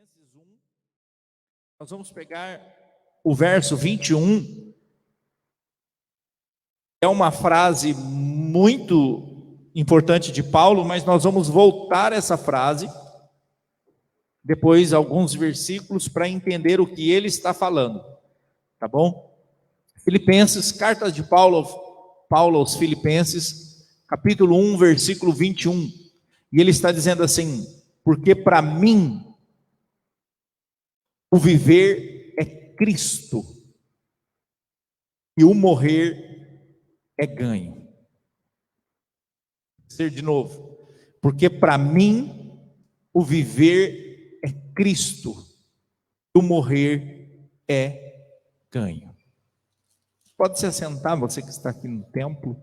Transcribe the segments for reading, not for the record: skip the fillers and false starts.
Filipenses 1, nós vamos pegar o verso 21. É uma frase muito importante de Paulo, mas nós vamos voltar essa frase, depois alguns versículos, para entender o que ele está falando, tá bom? Filipenses, carta de Paulo aos Filipenses, capítulo 1, versículo 21, e ele está dizendo assim: porque para mim o viver é Cristo e o morrer é ganho. Vou dizer de novo: porque para mim o viver é Cristo e o morrer é ganho. Pode se assentar, você que está aqui no templo.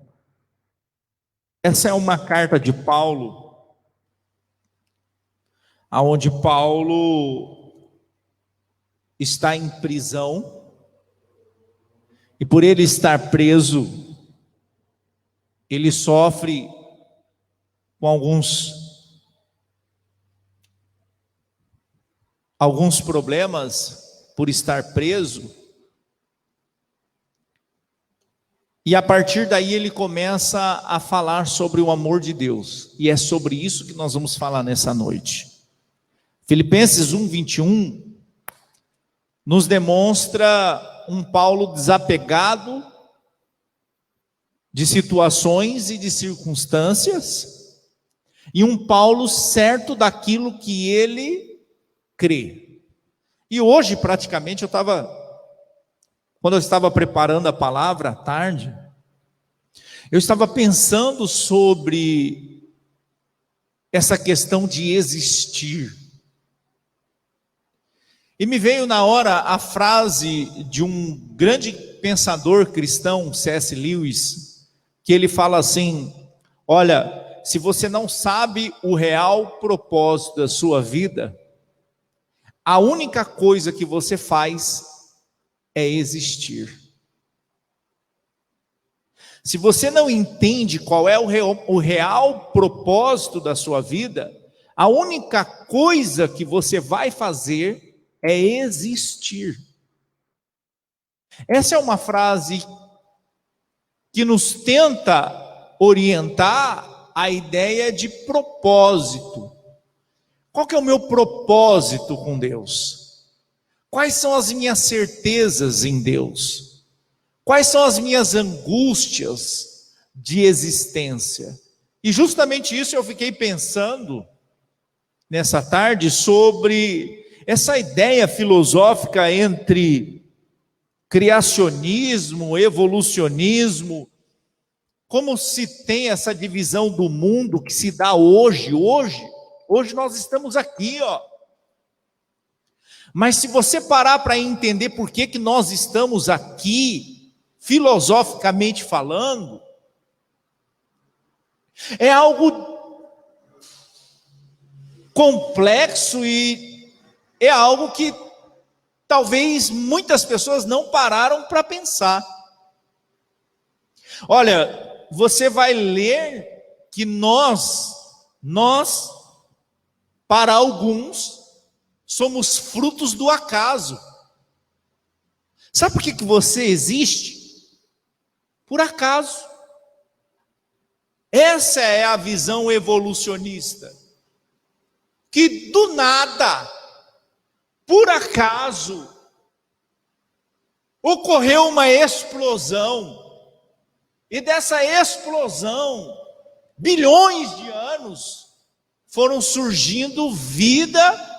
Essa é uma carta de Paulo, aonde Paulo está em prisão, e por ele estar preso, ele sofre com alguns problemas por estar preso, e a partir daí ele começa a falar sobre o amor de Deus, e é sobre isso que nós vamos falar nessa noite. Filipenses 1, 21 nos demonstra um Paulo desapegado de situações e de circunstâncias, e um Paulo certo daquilo que ele crê. E hoje, praticamente, quando eu estava preparando a palavra à tarde, eu estava pensando sobre essa questão de existir. E me veio na hora a frase de um grande pensador cristão, C.S. Lewis, que ele fala assim: olha, se você não sabe o real propósito da sua vida, a única coisa que você faz é existir. Se você não entende qual é o real propósito da sua vida, a única coisa que você vai fazer é existir. Essa é uma frase que nos tenta orientar a ideia de propósito. Qual que é o meu propósito com Deus? Quais são as minhas certezas em Deus? Quais são as minhas angústias de existência? E justamente isso eu fiquei pensando nessa tarde sobre essa ideia filosófica entre criacionismo, evolucionismo, como se tem essa divisão do mundo que se dá hoje nós estamos aqui, ó. Mas se você parar para entender por que nós estamos aqui, filosoficamente falando, é algo complexo e é algo que talvez muitas pessoas não pararam para pensar. Olha, você vai ler que nós, para alguns, somos frutos do acaso. Sabe por que você existe? Por acaso. Essa é a visão evolucionista. Que do nada, por acaso, ocorreu uma explosão, e dessa explosão, bilhões de anos, foram surgindo vida,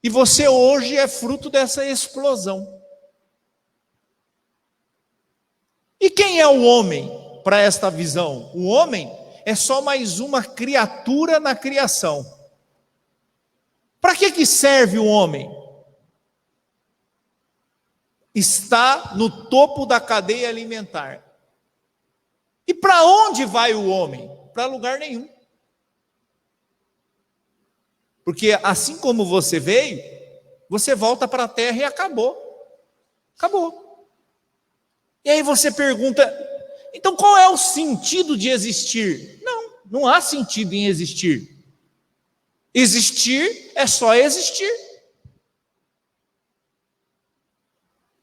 e você hoje é fruto dessa explosão. E quem é o homem para esta visão? O homem é só mais uma criatura na criação. Para que serve o homem? Está no topo da cadeia alimentar. E para onde vai o homem? Para lugar nenhum. Porque assim como você veio, você volta para a terra e acabou. Acabou. E aí você pergunta: então qual é o sentido de existir? Não há sentido em existir. Existir é só existir.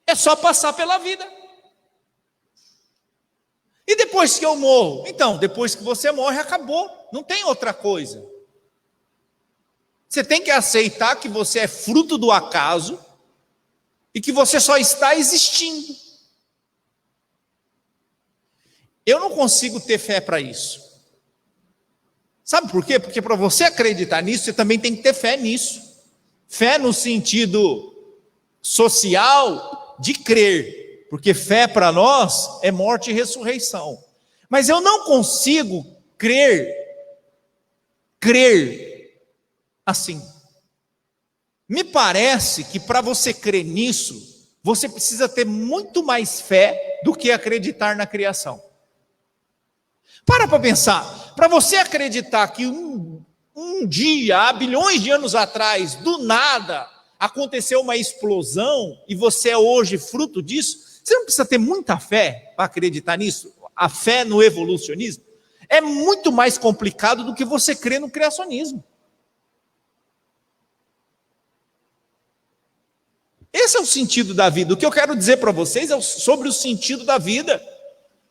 É só passar pela vida. E depois que eu morro? Então, depois que você morre, acabou. Não tem outra coisa. Você tem que aceitar que você é fruto do acaso e que você só está existindo. Eu não consigo ter fé para isso. Sabe por quê? Porque para você acreditar nisso, você também tem que ter fé nisso. Fé no sentido social de crer, porque fé para nós é morte e ressurreição. Mas eu não consigo crer assim. Me parece que para você crer nisso, você precisa ter muito mais fé do que acreditar na criação. Para pensar, para você acreditar que um dia, há bilhões de anos atrás, do nada, aconteceu uma explosão e você é hoje fruto disso, você não precisa ter muita fé para acreditar nisso? A fé no evolucionismo é muito mais complicado do que você crer no criacionismo. Esse é o sentido da vida. O que eu quero dizer para vocês é sobre o sentido da vida.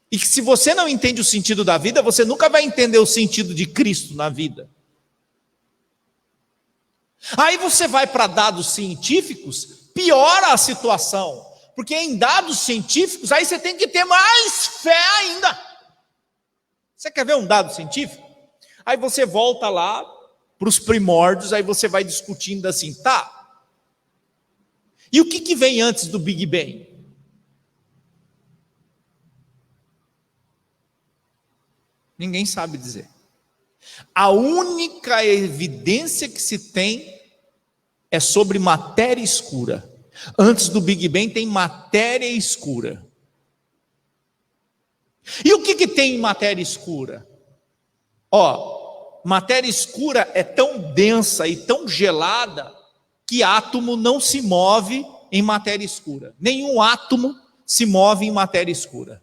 E que se você não entende o sentido da vida, você nunca vai entender o sentido de Cristo na vida. Aí você vai para dados científicos, piora a situação. Porque em dados científicos, aí você tem que ter mais fé ainda. Você quer ver um dado científico? Aí você volta lá para os primórdios, aí você vai discutindo assim, tá. E o que vem antes do Big Bang? Ninguém sabe dizer. A única evidência que se tem é sobre matéria escura. Antes do Big Bang tem matéria escura. E o que tem em matéria escura? Matéria escura é tão densa e tão gelada que átomo não se move em matéria escura. Nenhum átomo se move em matéria escura.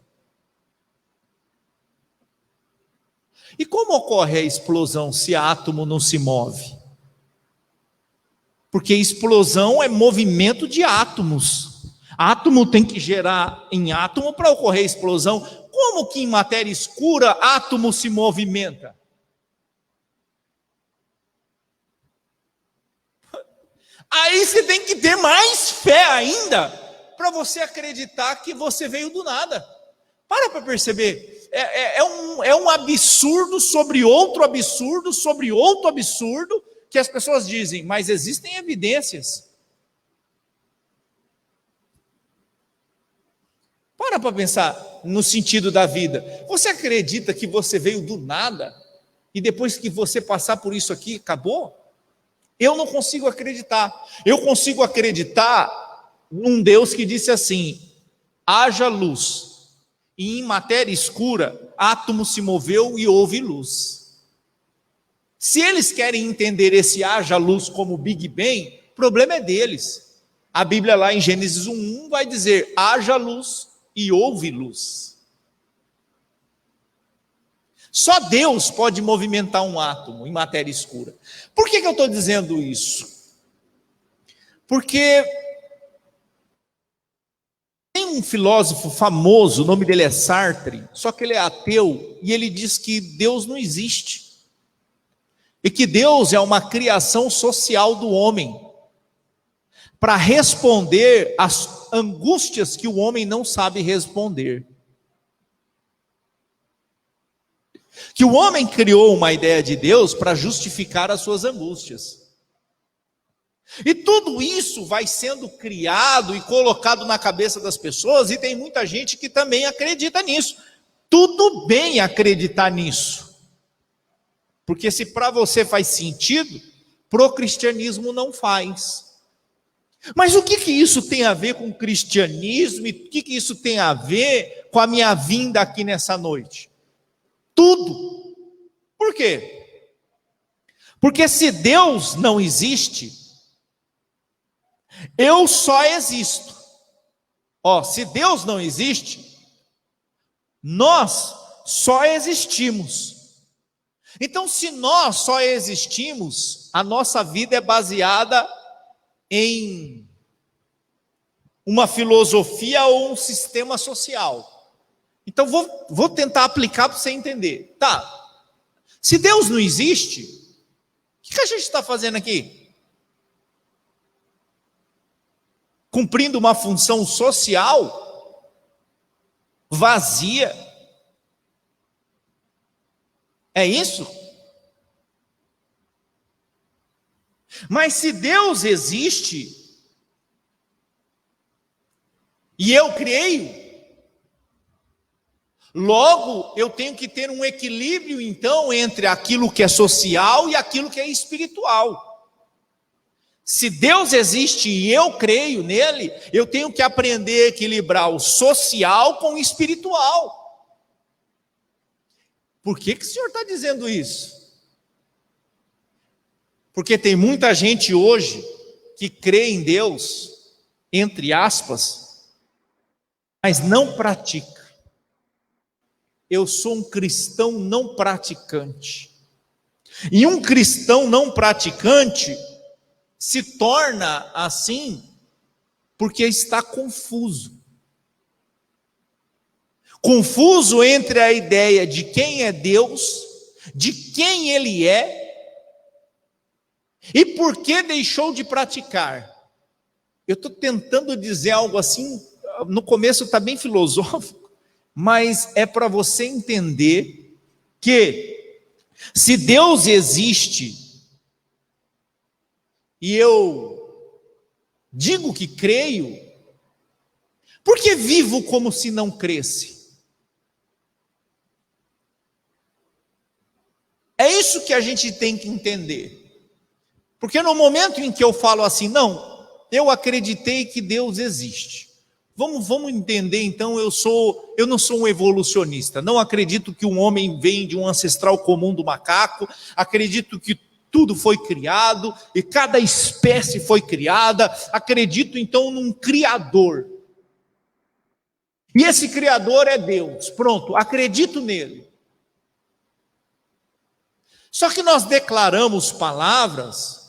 E como ocorre a explosão se átomo não se move? Porque explosão é movimento de átomos. Átomo tem que gerar em átomo para ocorrer explosão. Como que em matéria escura átomo se movimenta? Aí você tem que ter mais fé ainda para você acreditar que você veio do nada. Para perceber. É um absurdo sobre outro absurdo, sobre outro absurdo, que as pessoas dizem, mas existem evidências. Para pensar no sentido da vida. Você acredita que você veio do nada e depois que você passar por isso aqui, acabou? Eu não consigo acreditar. Eu consigo acreditar num Deus que disse assim, haja luz. E em matéria escura, átomo se moveu e houve luz. Se eles querem entender esse haja luz como Big Bang, o problema é deles. A Bíblia lá em Gênesis 1:1 vai dizer, haja luz e houve luz. Só Deus pode movimentar um átomo em matéria escura. Por que eu estou dizendo isso? Porque tem um filósofo famoso, o nome dele é Sartre, só que ele é ateu, e ele diz que Deus não existe. E que Deus é uma criação social do homem, para responder às angústias que o homem não sabe responder. Que o homem criou uma ideia de Deus para justificar as suas angústias. E tudo isso vai sendo criado e colocado na cabeça das pessoas, e tem muita gente que também acredita nisso. Tudo bem acreditar nisso. Porque se para você faz sentido, pro cristianismo não faz. Mas o que isso tem a ver com o cristianismo? E o que isso tem a ver com a minha vinda aqui nessa noite? Tudo. Por quê? Porque se Deus não existe, eu só existo. Se Deus não existe, nós só existimos. Então, se nós só existimos, a nossa vida é baseada em uma filosofia ou um sistema social. Então, vou tentar aplicar para você entender. Tá, se Deus não existe, o que a gente está fazendo aqui? Cumprindo uma função social vazia. É isso? Mas se Deus existe, e eu creio, logo eu tenho que ter um equilíbrio então entre aquilo que é social e aquilo que é espiritual. Se Deus existe e eu creio nele, eu tenho que aprender a equilibrar o social com o espiritual. Por que o senhor está dizendo isso? Porque tem muita gente hoje que crê em Deus, entre aspas, mas não pratica. Eu sou um cristão não praticante. E um cristão não praticante se torna assim porque está confuso. Confuso entre a ideia de quem é Deus, de quem Ele é, e por que deixou de praticar. Eu estou tentando dizer algo assim, no começo está bem filosófico, mas é para você entender que se Deus existe, e eu digo que creio, por que vivo como se não cresce? É isso que a gente tem que entender. Porque no momento em que eu falo assim, não, eu acreditei que Deus existe. Vamos entender então, eu não sou um evolucionista, não acredito que um homem vem de um ancestral comum do macaco, acredito que tudo foi criado e cada espécie foi criada, acredito então num criador. E esse criador é Deus, pronto, acredito nele. Só que nós declaramos palavras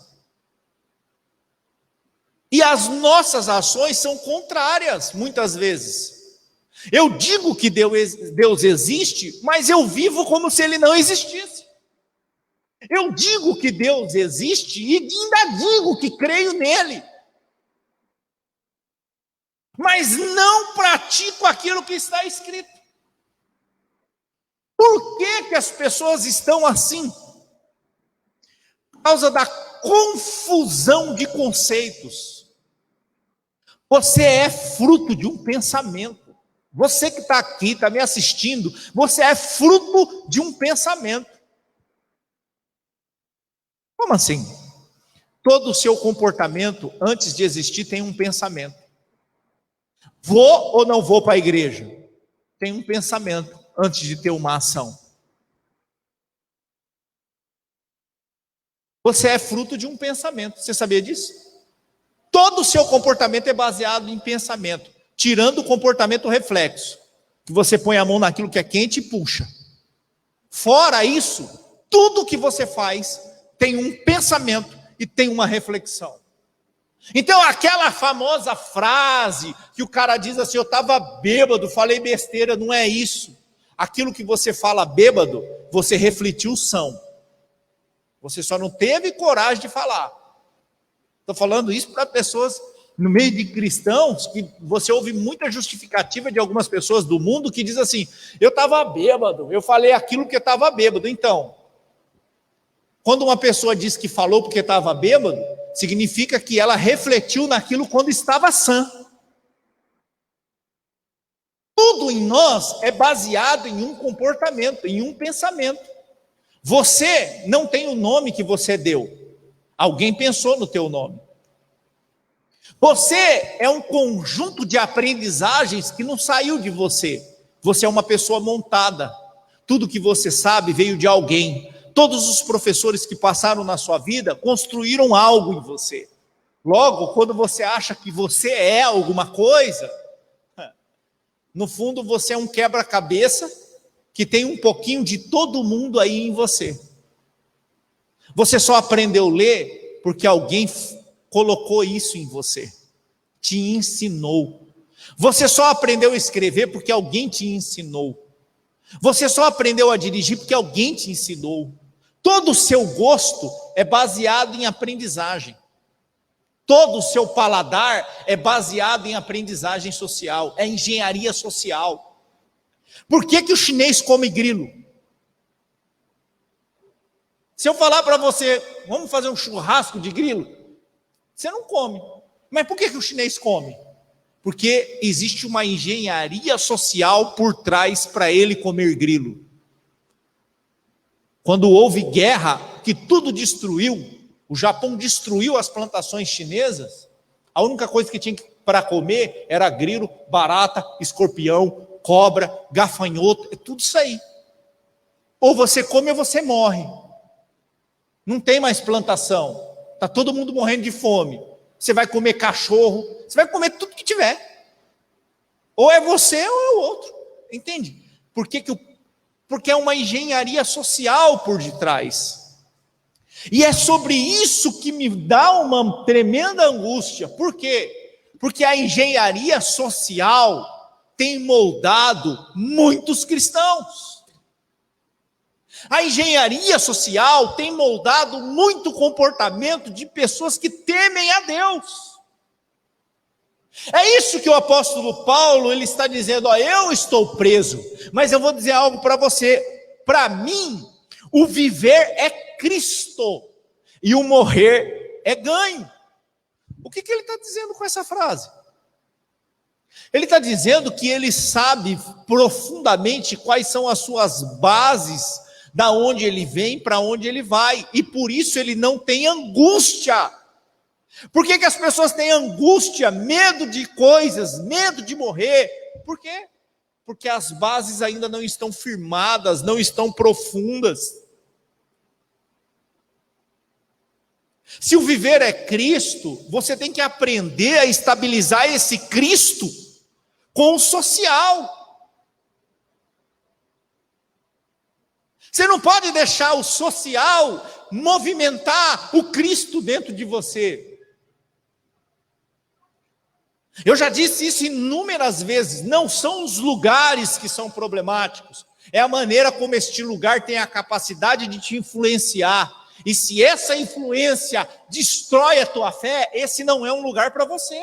e as nossas ações são contrárias, muitas vezes. Eu digo que Deus existe, mas eu vivo como se Ele não existisse. Eu digo que Deus existe e ainda digo que creio nele. Mas não pratico aquilo que está escrito. Por que as pessoas estão assim? Por causa da confusão de conceitos. Você é fruto de um pensamento. Você que está aqui, está me assistindo, você é fruto de um pensamento. Como assim? Todo o seu comportamento, antes de existir, tem um pensamento. Vou ou não vou para a igreja? Tem um pensamento antes de ter uma ação. Você é fruto de um pensamento. Você sabia disso? Todo o seu comportamento é baseado em pensamento, tirando o comportamento reflexo, que você põe a mão naquilo que é quente e puxa. Fora isso, tudo que você faz tem um pensamento e tem uma reflexão. Então aquela famosa frase que o cara diz assim, eu estava bêbado, falei besteira, não é isso. Aquilo que você fala bêbado, você refletiu são. Você só não teve coragem de falar. Estou falando isso para pessoas, no meio de cristãos, que você ouve muita justificativa de algumas pessoas do mundo que diz assim, eu estava bêbado, eu falei aquilo que eu estava bêbado. Então, quando uma pessoa diz que falou porque estava bêbado, significa que ela refletiu naquilo quando estava sã. Tudo em nós é baseado em um comportamento, em um pensamento. Você não tem o nome que você deu. Alguém pensou no teu nome. Você é um conjunto de aprendizagens que não saiu de você. Você é uma pessoa montada. Tudo que você sabe veio de alguém. Todos os professores que passaram na sua vida construíram algo em você. Logo, quando você acha que você é alguma coisa, no fundo você é um quebra-cabeça que tem um pouquinho de todo mundo aí em você. Você só aprendeu a ler porque alguém colocou isso em você, te ensinou. Você só aprendeu a escrever porque alguém te ensinou. Você só aprendeu a dirigir porque alguém te ensinou. Todo o seu gosto é baseado em aprendizagem. Todo o seu paladar é baseado em aprendizagem social, é engenharia social. Por que o chinês come grilo? Se eu falar para você, vamos fazer um churrasco de grilo, você não come. Mas por que o chinês come? Porque existe uma engenharia social por trás para ele comer grilo. Quando houve guerra, que tudo destruiu, o Japão destruiu as plantações chinesas, a única coisa que tinha para comer era grilo, barata, escorpião, cobra, gafanhoto, é tudo isso aí. Ou você come ou você morre. Não tem mais plantação. Está todo mundo morrendo de fome. Você vai comer cachorro, você vai comer tudo que tiver. Ou é você ou é o outro. Entende? Porque é uma engenharia social por detrás. E é sobre isso que me dá uma tremenda angústia. Por quê? Porque a engenharia social tem moldado muitos cristãos. A engenharia social tem moldado muito comportamento de pessoas que temem a Deus. É isso que o apóstolo Paulo ele está dizendo, eu estou preso, mas eu vou dizer algo para você. Para mim, o viver é Cristo e o morrer é ganho. O que ele está dizendo com essa frase? Ele está dizendo que ele sabe profundamente quais são as suas bases, da onde ele vem, para onde ele vai, e por isso ele não tem angústia. Por que as pessoas têm angústia, medo de coisas, medo de morrer? Por quê? Porque as bases ainda não estão firmadas, não estão profundas. Se o viver é Cristo, você tem que aprender a estabilizar esse Cristo com o social. Você não pode deixar o social movimentar o Cristo dentro de você. Eu já disse isso inúmeras vezes, não são os lugares que são problemáticos, é a maneira como este lugar tem a capacidade de te influenciar. E se essa influência destrói a tua fé, esse não é um lugar para você.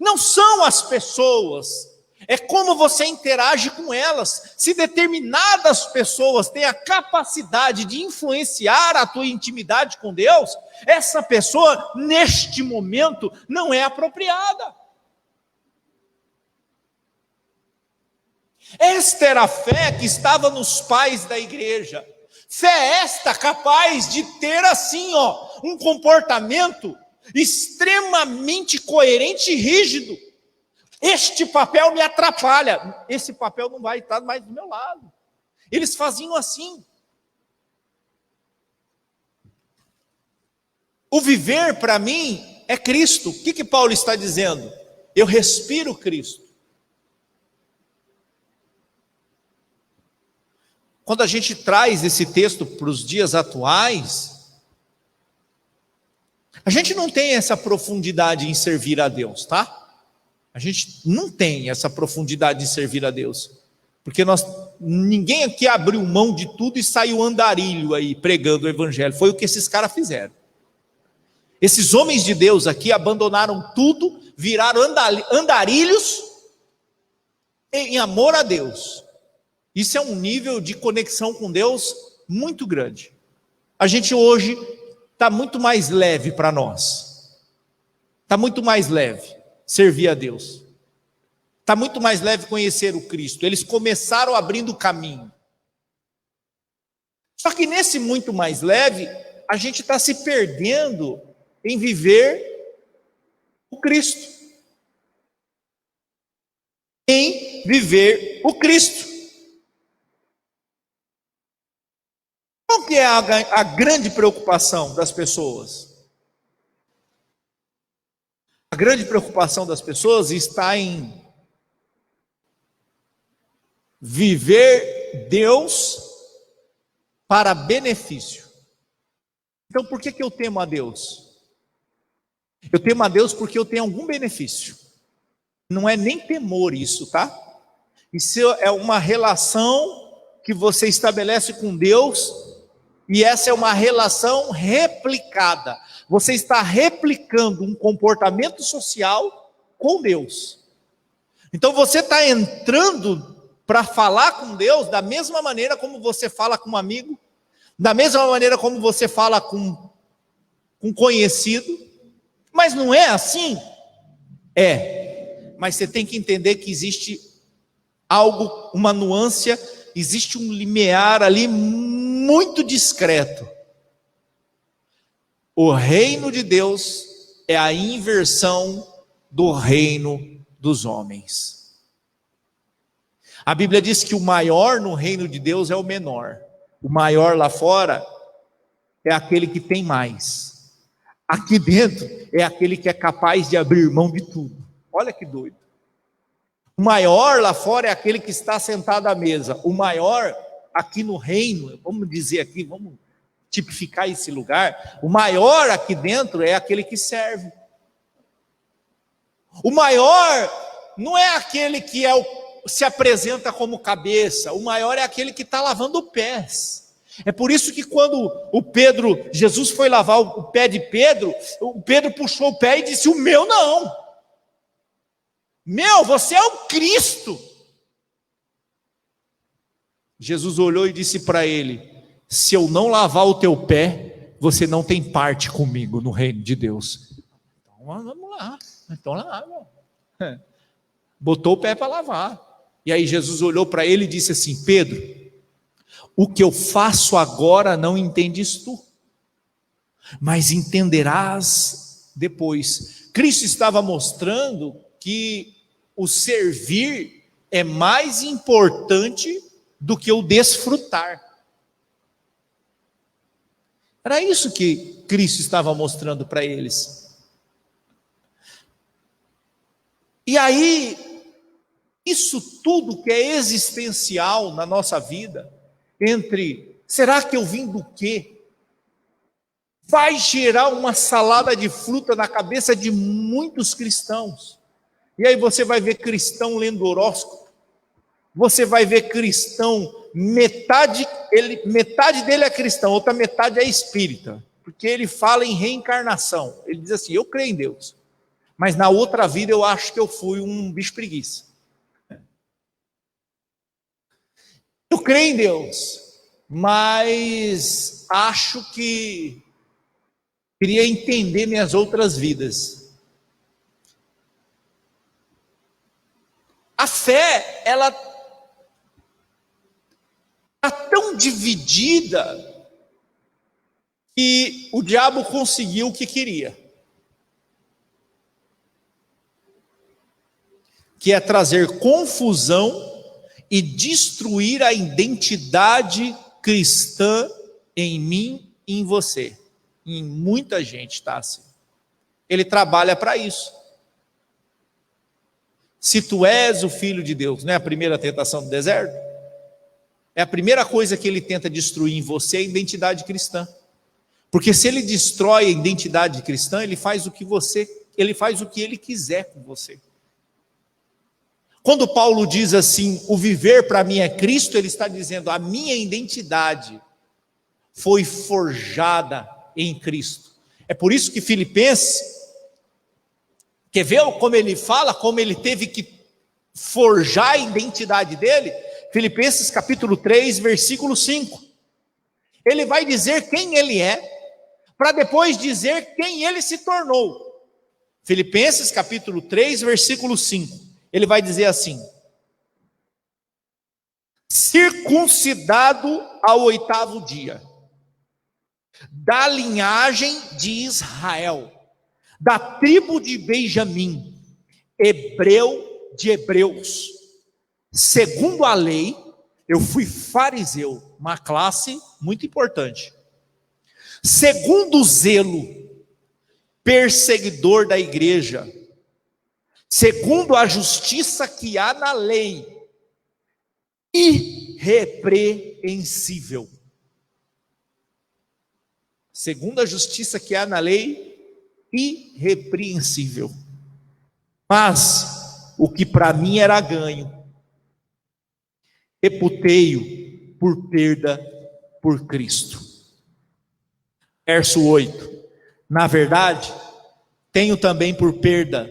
Não são as pessoas, é como você interage com elas. Se determinadas pessoas têm a capacidade de influenciar a tua intimidade com Deus, essa pessoa, neste momento, não é apropriada. Esta era a fé que estava nos pais da igreja. Fé esta capaz de ter assim, um comportamento extremamente coerente e rígido. Este papel me atrapalha, esse papel não vai estar mais do meu lado. Eles faziam assim. O viver para mim é Cristo. O que Paulo está dizendo? Eu respiro Cristo. Quando a gente traz esse texto para os dias atuais, a gente não tem essa profundidade em servir a Deus, tá? A gente não tem essa profundidade em servir a Deus. Porque ninguém aqui abriu mão de tudo e saiu andarilho aí pregando o evangelho. Foi o que esses caras fizeram. Esses homens de Deus aqui abandonaram tudo, viraram andarilhos em amor a Deus. Isso é um nível de conexão com Deus muito grande. A gente hoje está muito mais leve para nós. Está muito mais leve servir a Deus. Está muito mais leve conhecer o Cristo. Eles começaram abrindo o caminho. Só que nesse muito mais leve, a gente está se perdendo em viver o Cristo. Em viver o Cristo. Qual que é a grande preocupação das pessoas? A grande preocupação das pessoas está em viver Deus para benefício. Então por que eu temo a Deus? Eu temo a Deus porque eu tenho algum benefício. Não é nem temor isso, tá? Isso é uma relação que você estabelece com Deus, e essa é uma relação replicada. Você está replicando um comportamento social com Deus. Então você está entrando para falar com Deus da mesma maneira como você fala com um amigo, da mesma maneira como você fala com um conhecido. Mas não é assim? É. Mas você tem que entender que existe algo, uma nuance, existe um limiar ali muito discreto. O reino de Deus é a inversão do reino dos homens. A Bíblia diz que o maior no reino de Deus é o menor. O maior lá fora é aquele que tem mais. Aqui dentro é aquele que é capaz de abrir mão de tudo. Olha que doido. O maior lá fora é aquele que está sentado à mesa. O maior aqui no reino, vamos dizer aqui, vamos tipificar esse lugar. O maior aqui dentro é aquele que serve. O maior não é aquele que se apresenta como cabeça. O maior é aquele que está lavando pés. É por isso que quando Jesus foi lavar o pé de Pedro, o Pedro puxou o pé e disse: o meu não. Meu, você é o Cristo. Jesus olhou e disse para ele: se eu não lavar o teu pé, você não tem parte comigo no reino de Deus. Então vamos lá, então lava. Botou o pé para lavar. E aí Jesus olhou para ele e disse assim: Pedro, o que eu faço agora não entendes tu, mas entenderás depois. Cristo estava mostrando que o servir é mais importante do que o desfrutar. Era isso que Cristo estava mostrando para eles. E aí, isso tudo que é existencial na nossa vida, será que eu vim do quê? Vai gerar uma salada de fruta na cabeça de muitos cristãos. E aí você vai ver cristão lendo horóscopo. Você vai ver cristão, metade dele é cristão, outra metade é espírita. Porque ele fala em reencarnação. Ele diz assim: eu creio em Deus, mas na outra vida eu acho que eu fui um bicho preguiça. Eu creio em Deus, mas acho que queria entender minhas outras vidas. A fé, ela está tão dividida que o diabo conseguiu o que queria, que é trazer confusão e destruir a identidade cristã em mim e em você. Em muita gente está assim. Ele trabalha para isso. Se tu és o filho de Deus, não é a primeira tentação do deserto? É a primeira coisa que ele tenta destruir em você, a identidade cristã. Porque se ele destrói a identidade cristã, ele faz o que ele quiser com você. Quando Paulo diz assim: o viver para mim é Cristo, ele está dizendo: a minha identidade foi forjada em Cristo. É por isso que Filipenses, quer ver como ele fala, como ele teve que forjar a identidade dele? Filipenses capítulo 3, versículo 5. Ele vai dizer quem ele é, para depois dizer quem ele se tornou. Filipenses capítulo 3, versículo 5. Ele vai dizer assim: circuncidado ao 8º dia, da linhagem de Israel, da tribo de Benjamim, hebreu de hebreus, segundo a lei, eu fui fariseu, uma classe muito importante, segundo o zelo, perseguidor da igreja, segundo a justiça que há na lei, irrepreensível. segundo a justiça que há na lei, irrepreensível. Mas o que para mim era ganho, reputei-o por perda por Cristo. Verso 8. Na verdade, tenho também por perda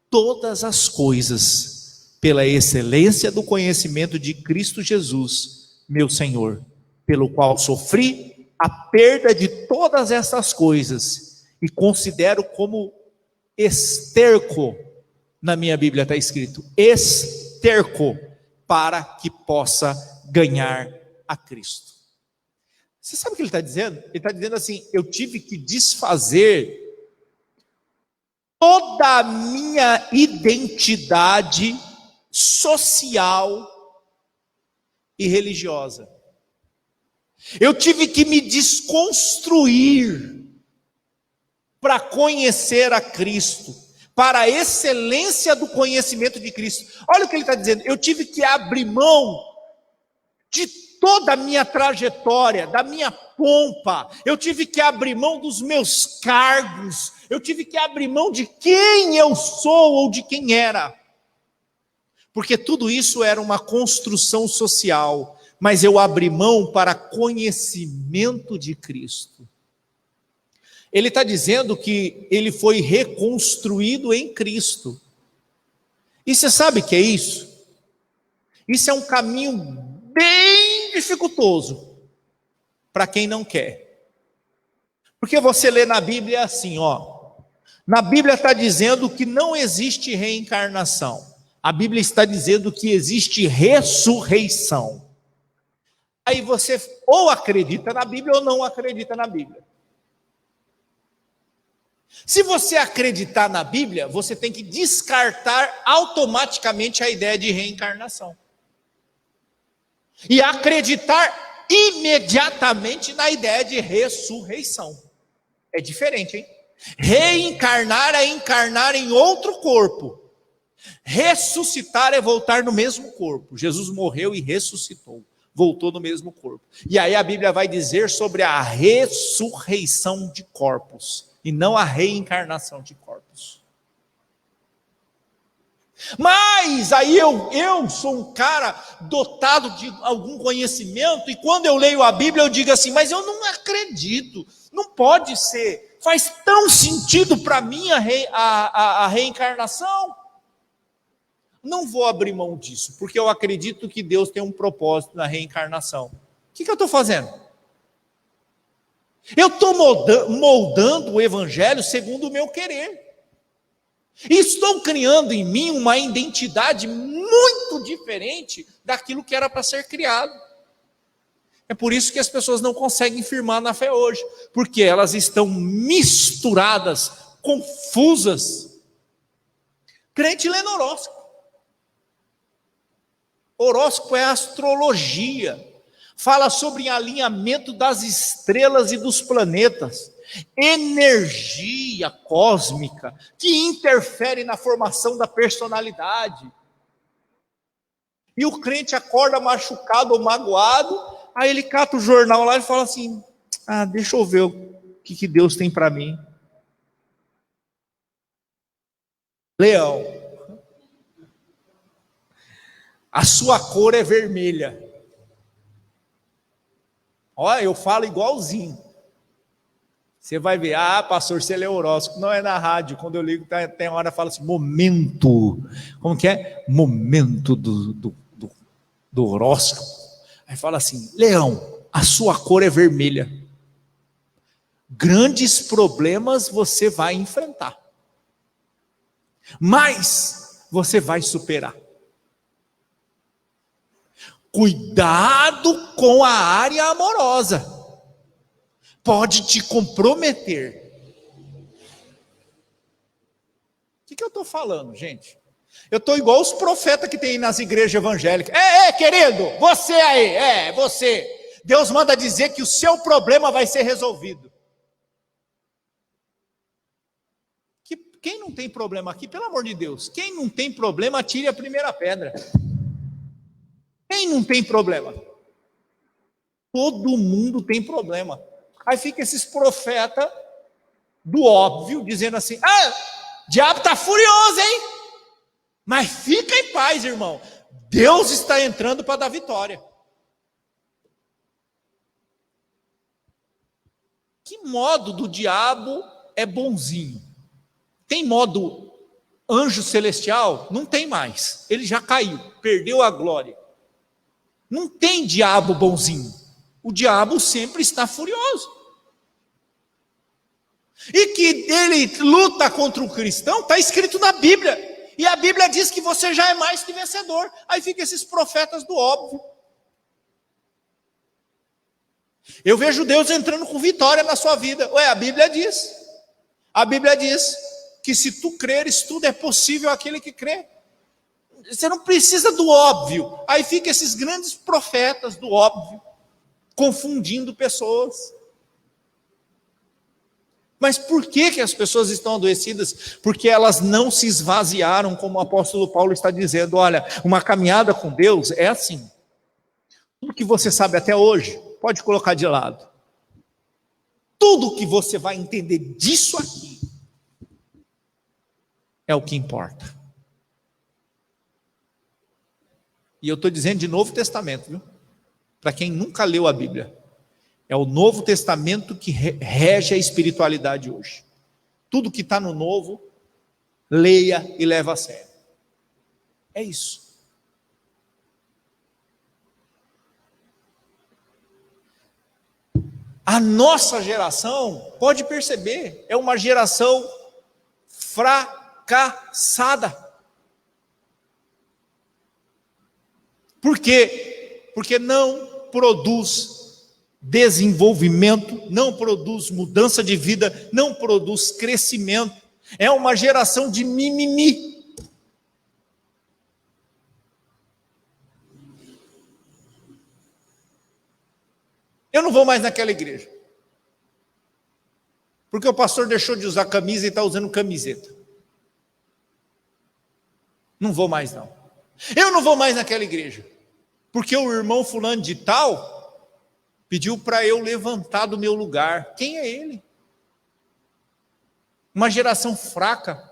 todas as coisas, pela excelência do conhecimento de Cristo Jesus, meu Senhor, pelo qual sofri a perda de todas essas coisas, e considero como esterco, na minha Bíblia está escrito, esterco, para que possa ganhar a Cristo. Você sabe o que ele está dizendo? Ele está dizendo assim, eu tive que desfazer toda a minha identidade social e religiosa. Eu tive que me desconstruir para conhecer a Cristo, para a excelência do conhecimento de Cristo. Olha o que ele está dizendo, eu tive que abrir mão de toda a minha trajetória, da minha pompa, eu tive que abrir mão dos meus cargos, eu tive que abrir mão de quem eu sou ou de quem era, porque tudo isso era uma construção social, mas eu abri mão para conhecimento de Cristo. Ele está dizendo que ele foi reconstruído em Cristo. E você sabe o que é isso? Isso é um caminho bem dificultoso para quem não quer. Porque você lê na Bíblia assim, ó. Na Bíblia está dizendo que não existe reencarnação. A Bíblia está dizendo que existe ressurreição. Aí você ou acredita na Bíblia ou não acredita na Bíblia. Se você acreditar na Bíblia, você tem que descartar automaticamente a ideia de reencarnação. E acreditar imediatamente na ideia de ressurreição. É diferente, hein? Reencarnar é encarnar em outro corpo. Ressuscitar é voltar no mesmo corpo. Jesus morreu e ressuscitou. Voltou no mesmo corpo. E aí a Bíblia vai dizer sobre a ressurreição de corpos. E não a reencarnação de corpos. Mas aí eu sou um cara dotado de algum conhecimento, e quando eu leio a Bíblia eu digo assim, mas eu não acredito, não pode ser, faz tão sentido para mim a reencarnação. Não vou abrir mão disso, porque eu acredito que Deus tem um propósito na reencarnação. O que eu estou fazendo? Eu estou moldando o Evangelho segundo o meu querer. E estou criando em mim uma identidade muito diferente daquilo que era para ser criado. É por isso que as pessoas não conseguem firmar na fé hoje, porque elas estão misturadas, confusas. Crente lê no horóscopo. Horóscopo é astrologia. Fala sobre alinhamento das estrelas e dos planetas, energia cósmica que interfere na formação da personalidade. E o crente acorda machucado ou magoado, aí ele cata o jornal lá e fala assim, deixa eu ver o que Deus tem para mim. Leão, a sua cor é vermelha. Olha, eu falo igualzinho. Você vai ver, pastor, você lê horóscopo. Não é na rádio, quando eu ligo, tem uma hora que fala assim, momento. Como que é? Momento do horóscopo. Aí fala assim, Leão, a sua cor é vermelha. Grandes problemas você vai enfrentar. Mas você vai superar. Cuidado com a área amorosa. Pode te comprometer. O que eu estou falando, gente? Eu estou igual os profetas que tem nas igrejas evangélicas. Querido, você aí, você. Deus manda dizer que o seu problema vai ser resolvido. Quem não tem problema aqui, pelo amor de Deus, quem não tem problema, atire a primeira pedra. Quem não tem problema? Todo mundo tem problema. Aí fica esses profetas do óbvio, dizendo assim, o diabo está furioso, hein? Mas fica em paz, irmão. Deus está entrando para dar vitória. Que modo do diabo é bonzinho? Tem modo anjo celestial? Não tem mais. Ele já caiu, perdeu a glória. Não tem diabo bonzinho. O diabo sempre está furioso. E que ele luta contra o cristão, está escrito na Bíblia. E a Bíblia diz que você já é mais que vencedor. Aí fica esses profetas do óbvio. Eu vejo Deus entrando com vitória na sua vida. Ué, a Bíblia diz. A Bíblia diz que se tu creres, tudo é possível àquele que crê. Você não precisa do óbvio. Aí fica esses grandes profetas do óbvio, confundindo pessoas. Mas por que as pessoas estão adoecidas? Porque elas não se esvaziaram, como o apóstolo Paulo está dizendo. Olha, uma caminhada com Deus é assim. Tudo que você sabe até hoje, pode colocar de lado. Tudo que você vai entender disso aqui é o que importa. E eu estou dizendo de Novo Testamento, viu? Para quem nunca leu a Bíblia. É o Novo Testamento que rege a espiritualidade hoje. Tudo que está no Novo, leia e leva a sério. É isso. A nossa geração, pode perceber, é uma geração fracassada. Por quê? Porque não produz desenvolvimento, não produz mudança de vida, não produz crescimento. É uma geração de mimimi. Eu não vou mais naquela igreja, porque o pastor deixou de usar camisa e está usando camiseta. Não vou mais não. Eu não vou mais naquela igreja, porque o irmão fulano de tal pediu para eu levantar do meu lugar. Quem é ele? Uma geração fraca.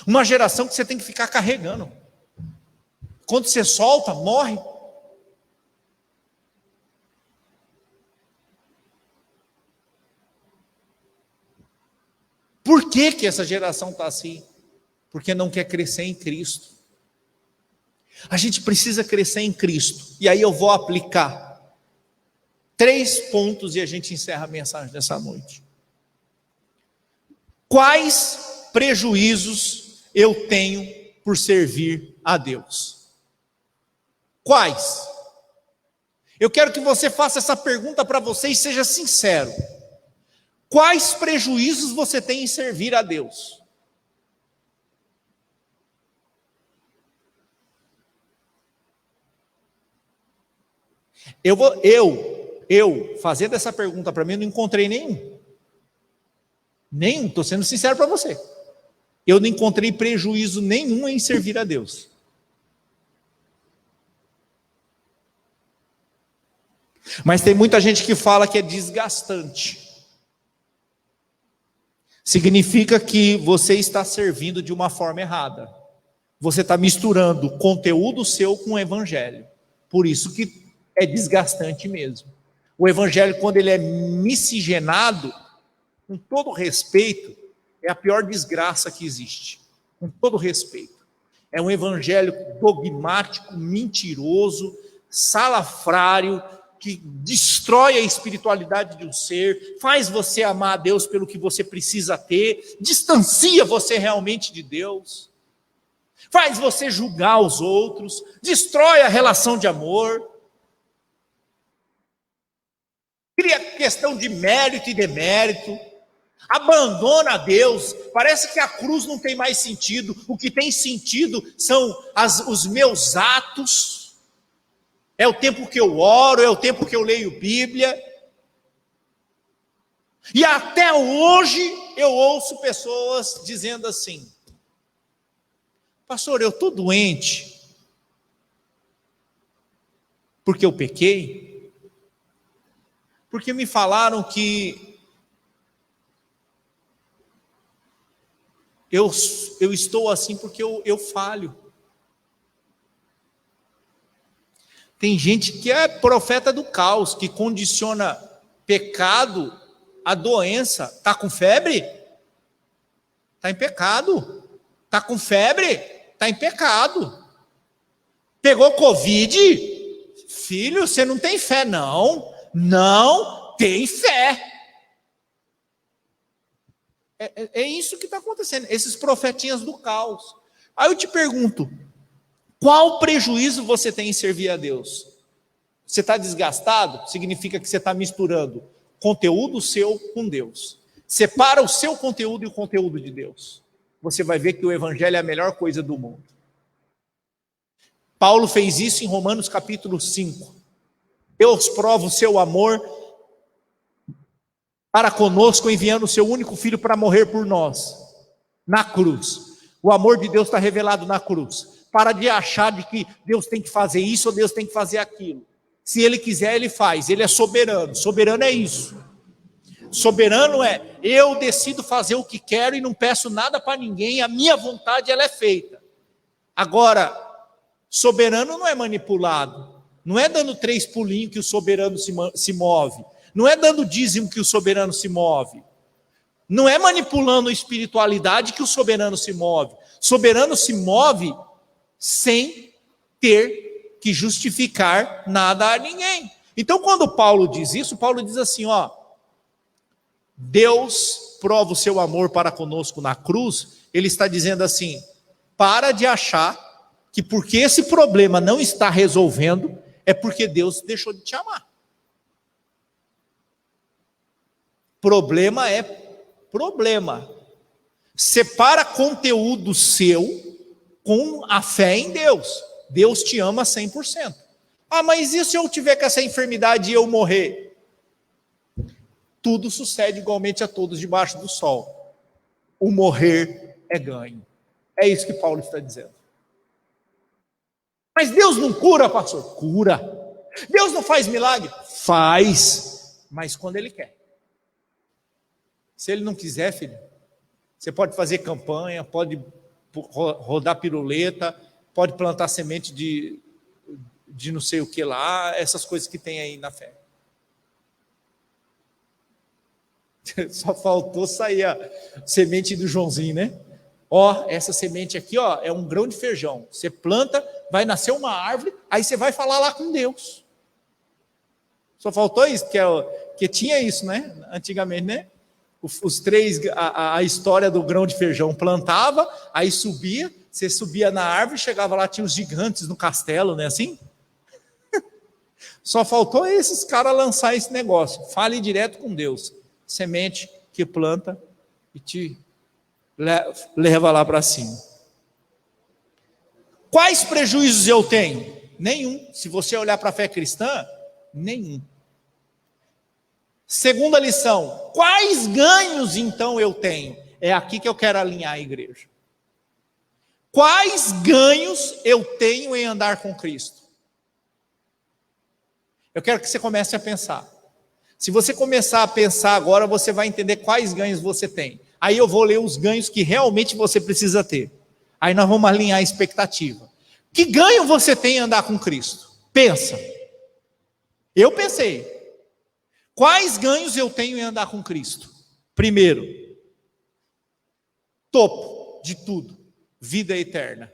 Uma geração que você tem que ficar carregando. Quando você solta, morre. Por que essa geração está assim? Porque não quer crescer em Cristo. A gente precisa crescer em Cristo. E aí eu vou aplicar 3 pontos e a gente encerra a mensagem dessa noite. Quais prejuízos eu tenho por servir a Deus? Quais? Eu quero que você faça essa pergunta para você e seja sincero. Quais prejuízos você tem em servir a Deus? Eu fazendo essa pergunta para mim, não encontrei nenhum. Nenhum, estou sendo sincero para você. Eu não encontrei prejuízo nenhum em servir a Deus. Mas tem muita gente que fala que é desgastante. Significa que você está servindo de uma forma errada. Você está misturando o conteúdo seu com o evangelho. Por isso que é desgastante mesmo. O evangelho, quando ele é miscigenado, com todo respeito, é a pior desgraça que existe. Com todo respeito. É um evangelho dogmático, mentiroso, salafrário, que destrói a espiritualidade de um ser, faz você amar a Deus pelo que você precisa ter, distancia você realmente de Deus, faz você julgar os outros, destrói a relação de amor, cria questão de mérito e demérito, abandona a Deus, parece que a cruz não tem mais sentido, o que tem sentido são os meus atos, é o tempo que eu oro, é o tempo que eu leio Bíblia. E até hoje eu ouço pessoas dizendo assim: pastor, eu estou doente porque eu pequei? Porque me falaram que eu estou assim porque eu falho. Tem gente que é profeta do caos, que condiciona pecado a doença. Está com febre? Está em pecado. Está com febre? Está em pecado. Pegou Covid? Filho, você não tem fé, não. Não tem fé. É isso que está acontecendo. Esses profetinhas do caos. Aí eu te pergunto, qual prejuízo você tem em servir a Deus? Você está desgastado? Significa que você está misturando conteúdo seu com Deus. Separa o seu conteúdo e o conteúdo de Deus. Você vai ver que o evangelho é a melhor coisa do mundo. Paulo fez isso em Romanos capítulo 5. Deus prova o seu amor para conosco, enviando o seu único filho para morrer por nós, na cruz. O amor de Deus está revelado na cruz. Para de achar de que Deus tem que fazer isso ou Deus tem que fazer aquilo. Se Ele quiser, Ele faz. Ele é soberano. Soberano é isso. Soberano é, eu decido fazer o que quero e não peço nada para ninguém, a minha vontade ela é feita. Agora, soberano não é manipulado. Não é dando 3 pulinhos que o soberano se move. Não é dando dízimo que o soberano se move. Não é manipulando a espiritualidade que o soberano se move. Soberano se move sem ter que justificar nada a ninguém. Então, quando Paulo diz isso, Paulo diz assim, ó, Deus prova o seu amor para conosco na cruz, ele está dizendo assim, para de achar que porque esse problema não está resolvendo, é porque Deus deixou de te amar. Problema é problema. Separa conteúdo seu com a fé em Deus. Deus te ama 100%. Ah, mas e se eu tiver com essa enfermidade e eu morrer? Tudo sucede igualmente a todos debaixo do sol. O morrer é ganho. É isso que Paulo está dizendo. Mas Deus não cura, pastor? Cura. Deus não faz milagre? Faz. Mas quando Ele quer. Se Ele não quiser, filho, você pode fazer campanha, pode rodar piruleta, pode plantar semente de não sei o que lá, essas coisas que tem aí na fé. Só faltou sair a semente do Joãozinho, né? Ó, essa semente aqui, ó, é um grão de feijão. Você planta, vai nascer uma árvore, aí você vai falar lá com Deus. Só faltou isso, que tinha isso, né? Antigamente, né? Os 3, a história do grão de feijão, plantava, aí subia, você subia na árvore, chegava lá, tinha os gigantes no castelo, né? Assim? Só faltou esses caras lançar esse negócio. Fale direto com Deus. Semente que planta e te leva lá para cima. Quais prejuízos eu tenho? Nenhum. Se você olhar para a fé cristã, nenhum. Segunda lição, quais ganhos então eu tenho? É aqui que eu quero alinhar a igreja. Quais ganhos eu tenho em andar com Cristo? Eu quero que você comece a pensar. Se você começar a pensar agora, você vai entender quais ganhos você tem. Aí eu vou ler os ganhos que realmente você precisa ter. Aí nós vamos alinhar a expectativa. Que ganho você tem em andar com Cristo? Pensa. Eu pensei. Quais ganhos eu tenho em andar com Cristo? Primeiro, topo de tudo, vida eterna.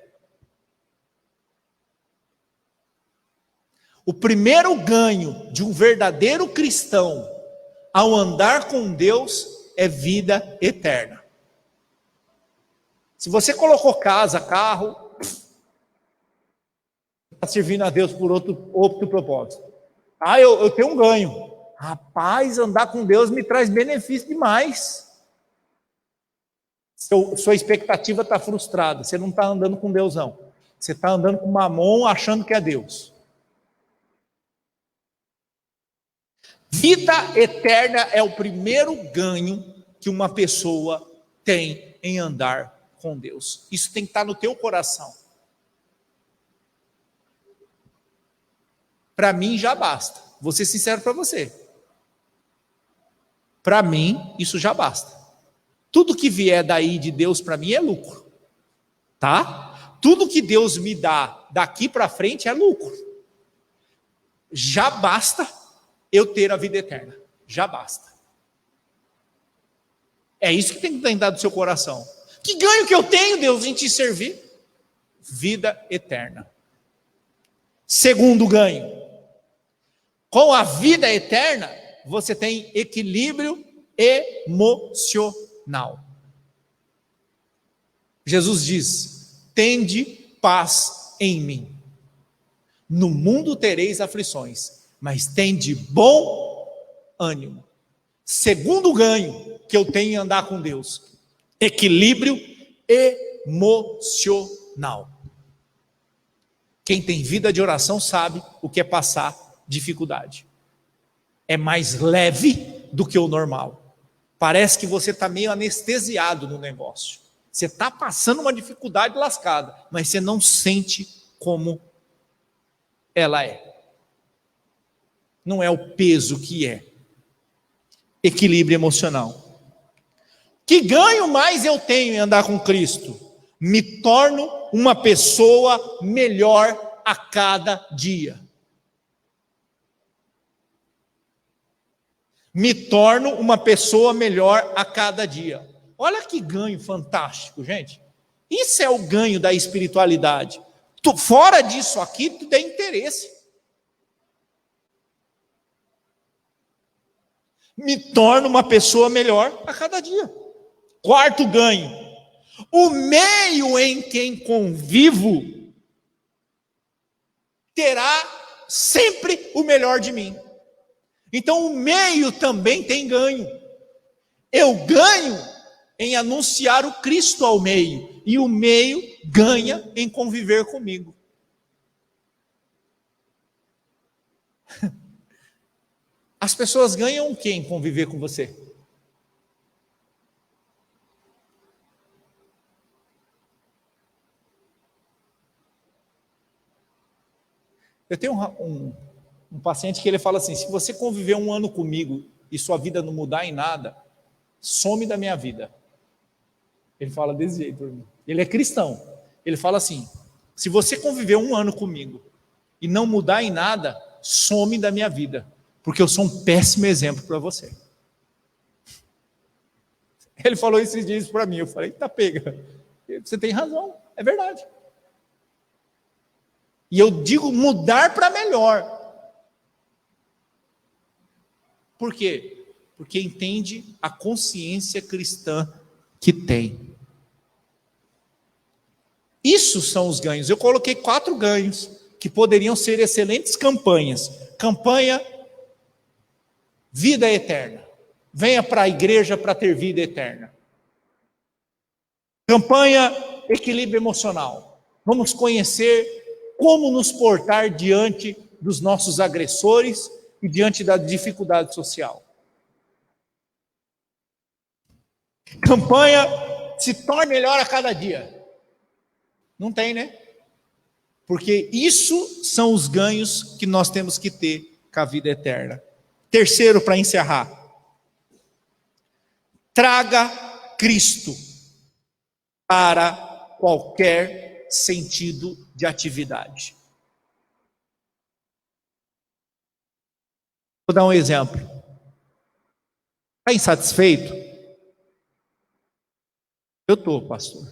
O primeiro ganho de um verdadeiro cristão ao andar com Deus é vida eterna. Se você colocou casa, carro, está servindo a Deus por outro propósito. Ah, eu tenho um ganho. Rapaz, andar com Deus me traz benefício demais. Sua expectativa está frustrada. Você não está andando com Deus, não. Você está andando com Mamon achando que é Deus. Vida eterna é o primeiro ganho que uma pessoa tem em andar com Deus. Isso tem que estar no teu coração. Para mim já basta. Vou ser sincero para você. para mim, isso já basta. Tudo que vier daí de Deus para mim é lucro. Tá? Tudo que Deus me dá daqui para frente é lucro. Já basta eu ter a vida eterna. Já basta. É isso que tem que estar do seu coração. Que ganho que eu tenho, Deus, em te servir? Vida eterna. Segundo ganho. Com a vida eterna, você tem equilíbrio emocional. Jesus diz: tende paz em mim. No mundo tereis aflições, mas tende bom ânimo. Segundo ganho que eu tenho em andar com Deus: equilíbrio emocional. Quem tem vida de oração sabe o que é passar dificuldade. É mais leve do que o normal. Parece que você está meio anestesiado no negócio. Você está passando uma dificuldade lascada, mas você não sente como ela é. Não é o peso que é. Equilíbrio emocional. Que ganho mais eu tenho em andar com Cristo? Me torno uma pessoa melhor a cada dia. Me torno uma pessoa melhor a cada dia. Olha que ganho fantástico, gente. Isso é o ganho da espiritualidade. Fora disso aqui, tudo é interesse. Me torno uma pessoa melhor a cada dia. Quarto ganho. O meio em quem convivo terá sempre o melhor de mim. Então o meio também tem ganho. Eu ganho em anunciar o Cristo ao meio, e o meio ganha em conviver comigo. As pessoas ganham o quê em conviver com você? Eu tenho um paciente que ele fala assim: se você conviver 1 ano comigo e sua vida não mudar em nada, some da minha vida. Ele fala desse jeito para mim. Ele é cristão. Ele fala assim: se você conviver 1 ano comigo e não mudar em nada, some da minha vida, porque eu sou um péssimo exemplo para você. Ele falou esses dias para mim. Eu falei: tá, pega. Você tem razão, é verdade. E eu digo mudar para melhor. Por quê? Porque entende a consciência cristã que tem. Isso são os ganhos. Eu coloquei 4 ganhos que poderiam ser excelentes campanhas. Campanha vida eterna. Venha para a igreja para ter vida eterna. Campanha equilíbrio emocional. Vamos conhecer como nos portar diante dos nossos agressores e diante da dificuldade social. Campanha se torne melhor a cada dia. Não tem, né? Porque isso são os ganhos que nós temos que ter com a vida eterna. Terceiro, para encerrar. Traga Cristo para qualquer sentido de atividade. Vou dar um exemplo. Está insatisfeito? Eu estou, pastor.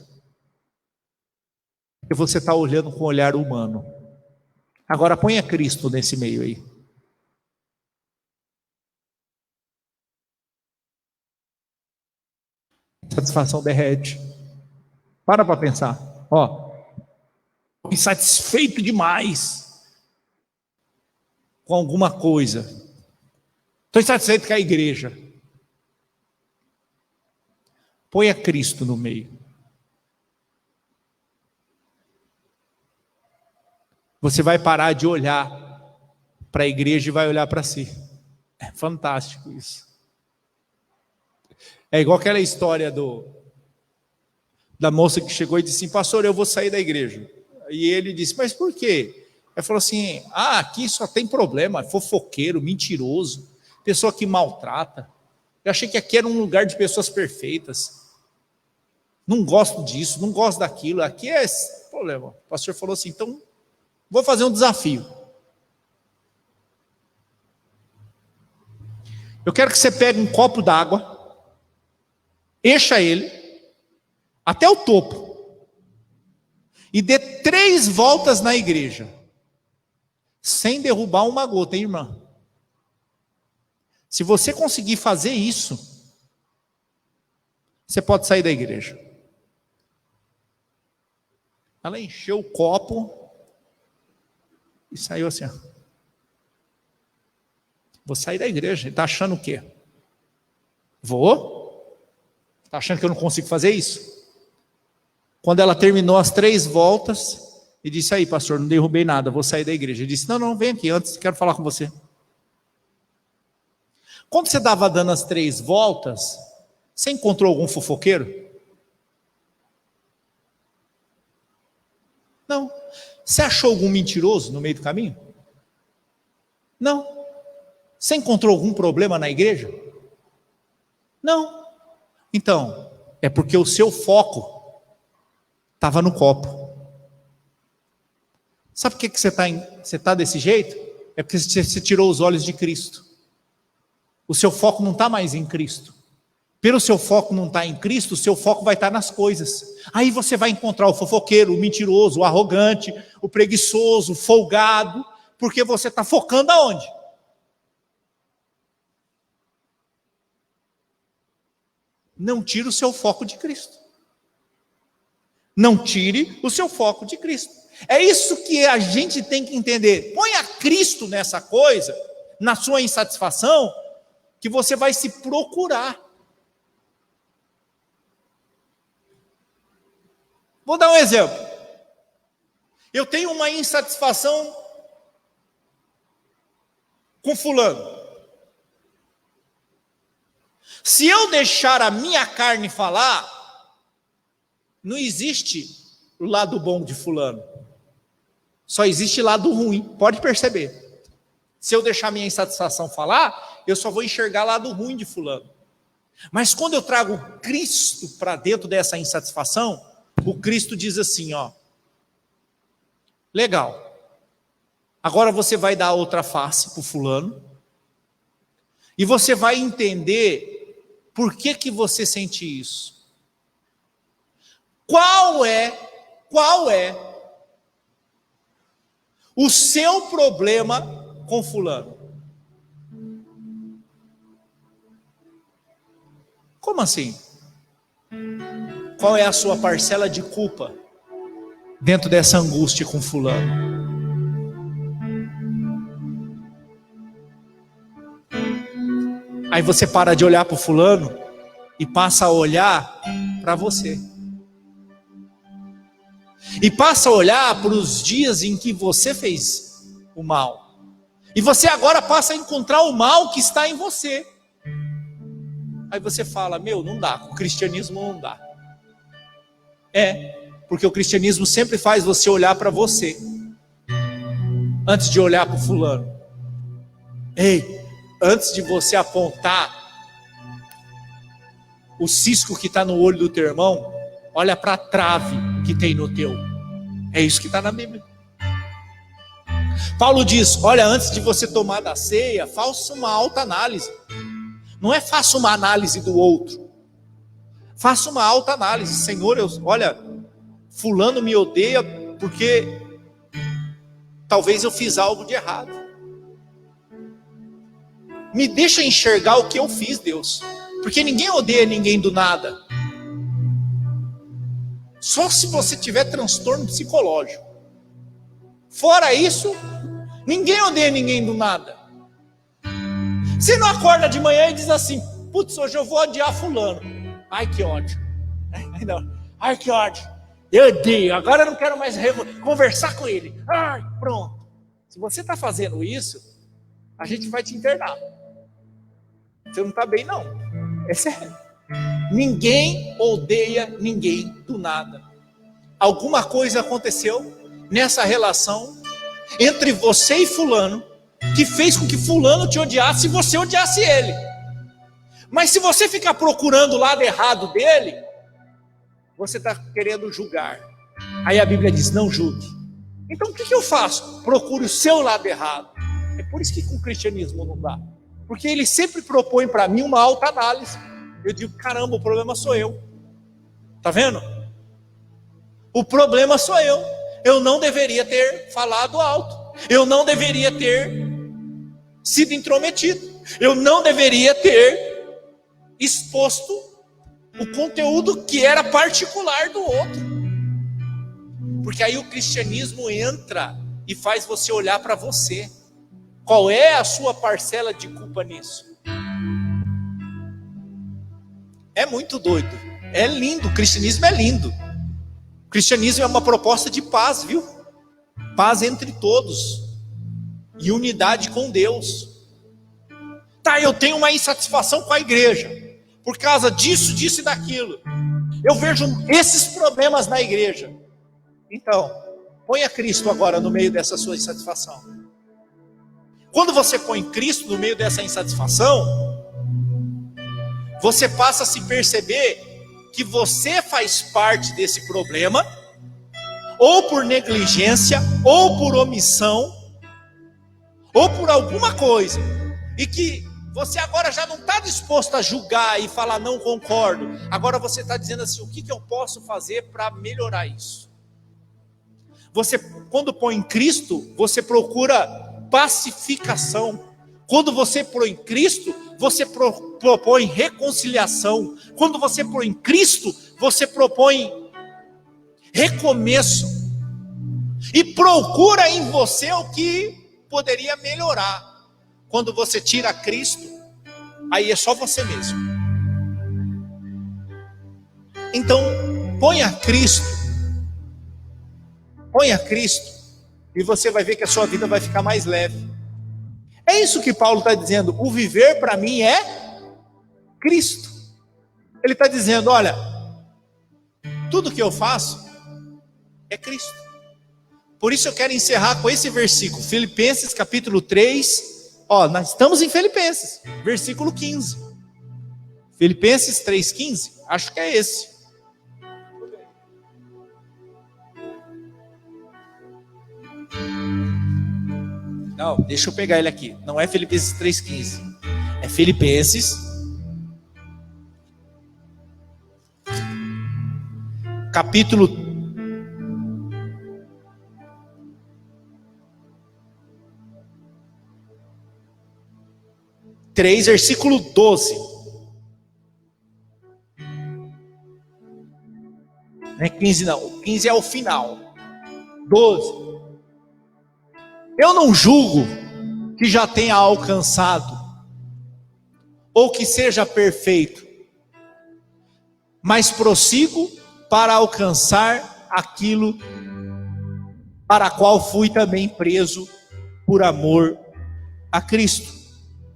Porque você está olhando com um olhar humano. Agora ponha Cristo nesse meio aí. Satisfação derrete. Para pensar. Estou insatisfeito demais com alguma coisa. Estou insatisfeito com a igreja. Ponha Cristo no meio. Você vai parar de olhar para a igreja e vai olhar para si. É fantástico isso. É igual aquela história da moça que chegou e disse assim: pastor, eu vou sair da igreja. E ele disse: mas por quê? Ela falou assim: aqui só tem problema, fofoqueiro, mentiroso, pessoa que maltrata. Eu achei que aqui era um lugar de pessoas perfeitas. Não gosto disso, não gosto daquilo. Aqui é esse problema. O pastor falou assim, então, vou fazer um desafio. Eu quero que você pegue um copo d'água, encha ele até o topo e dê 3 voltas na igreja, sem derrubar uma gota, hein, irmã? Se você conseguir fazer isso, você pode sair da igreja. Ela encheu o copo e saiu assim, ó. Vou sair da igreja. Ele está achando o quê? Vou? Está achando que eu não consigo fazer isso? Quando ela terminou as 3 voltas, e disse, aí pastor, não derrubei nada, vou sair da igreja. Ele disse, não, vem aqui antes, quero falar com você. Quando você estava dando as 3 voltas, você encontrou algum fofoqueiro? Não. Você achou algum mentiroso no meio do caminho? Não. Você encontrou algum problema na igreja? Não. Então, é porque o seu foco estava no copo. Sabe por que você está desse jeito? É porque você tirou os olhos de Cristo. O seu foco não está mais em Cristo. Pelo seu foco não estar em Cristo, o seu foco vai estar nas coisas. Aí você vai encontrar o fofoqueiro, o mentiroso, o arrogante, o preguiçoso, o folgado, porque você está focando aonde? Não tire o seu foco de Cristo. Não tire o seu foco de Cristo. É isso que a gente tem que entender. Ponha Cristo nessa coisa, na sua insatisfação, que você vai se procurar. Vou dar um exemplo. Eu tenho uma insatisfação com fulano. Se eu deixar a minha carne falar, não existe o lado bom de fulano. Só existe lado ruim, pode perceber. Se eu deixar a minha insatisfação falar, eu só vou enxergar lado ruim de fulano. Mas quando eu trago Cristo para dentro dessa insatisfação, o Cristo diz assim, ó, legal, agora você vai dar outra face para o fulano, e você vai entender por que você sente isso. Qual é o seu problema com fulano? Como assim? Qual é a sua parcela de culpa dentro dessa angústia com fulano? Aí você para de olhar para o fulano e passa a olhar para você. E passa a olhar para os dias em que você fez o mal. E você agora passa a encontrar o mal que está em você. Aí você fala, não dá, com o cristianismo não dá. Porque o cristianismo sempre faz você olhar para você, antes de olhar para o fulano. Antes de você apontar o cisco que está no olho do teu irmão, olha para a trave que tem no teu. É isso que está na Bíblia. Paulo diz, olha, antes de você tomar da ceia, faça uma alta análise. Não é faça uma análise do outro. Faça uma alta análise. Senhor, olha, fulano me odeia porque talvez eu fiz algo de errado. Me deixa enxergar o que eu fiz, Deus. Porque ninguém odeia ninguém do nada. Só se você tiver transtorno psicológico. Fora isso, ninguém odeia ninguém do nada. Você não acorda de manhã e diz assim, putz, hoje eu vou odiar fulano. Ai, que ódio. Ai, que ódio. Eu odeio, agora eu não quero mais conversar com ele. Ai, pronto. Se você está fazendo isso, a gente vai te internar. Você não está bem, não. É sério. Ninguém odeia ninguém do nada. Alguma coisa aconteceu nessa relação entre você e fulano que fez com que fulano te odiasse e você odiasse ele. Mas se você ficar procurando o lado errado dele, você está querendo julgar. Aí a Bíblia diz, não julgue. Então o que eu faço? Procure o seu lado errado. É por isso que com o cristianismo não dá. Porque ele sempre propõe para mim uma autoanálise. Eu digo, caramba, o problema sou eu. Tá vendo? O problema sou eu. Eu não deveria ter falado alto. Eu não deveria ter sido intrometido. Eu não deveria ter exposto o conteúdo que era particular do outro. Porque aí o cristianismo entra e faz você olhar para você. Qual é a sua parcela de culpa nisso? É muito doido. É lindo, o cristianismo é lindo. O cristianismo é uma proposta de paz, viu? Paz entre todos. E unidade com Deus. Tá, eu tenho uma insatisfação com a igreja. Por causa disso, disso e daquilo. Eu vejo esses problemas na igreja. Então, ponha Cristo agora no meio dessa sua insatisfação. Quando você põe Cristo no meio dessa insatisfação, você passa a se perceber que você faz parte desse problema, ou por negligência, ou por omissão, ou por alguma coisa, e que você agora já não está disposto a julgar e falar não concordo. Agora você está dizendo assim, o que eu posso fazer para melhorar isso? Você, quando põe em Cristo, você procura pacificação. Quando você põe em Cristo, você propõe reconciliação. Quando você põe em Cristo, você propõe recomeço. E procura em você o que poderia melhorar. Quando você tira Cristo, aí é só você mesmo. Então, ponha Cristo. Ponha Cristo. E você vai ver que a sua vida vai ficar mais leve. É isso que Paulo está dizendo. O viver para mim é Cristo. Ele está dizendo, olha, tudo que eu faço é Cristo. Por isso eu quero encerrar com esse versículo. Filipenses capítulo 3. Ó, nós estamos em Filipenses, versículo 15. Filipenses 3,15. Acho que é esse. Não, deixa eu pegar ele aqui. Não é Filipenses 3,15. É Filipenses capítulo 3, versículo 12. Não é 15 não. O 15 é o final. 12. Eu não julgo que já tenha alcançado, ou que seja perfeito, mas prossigo para alcançar aquilo para qual fui também preso por amor a Cristo.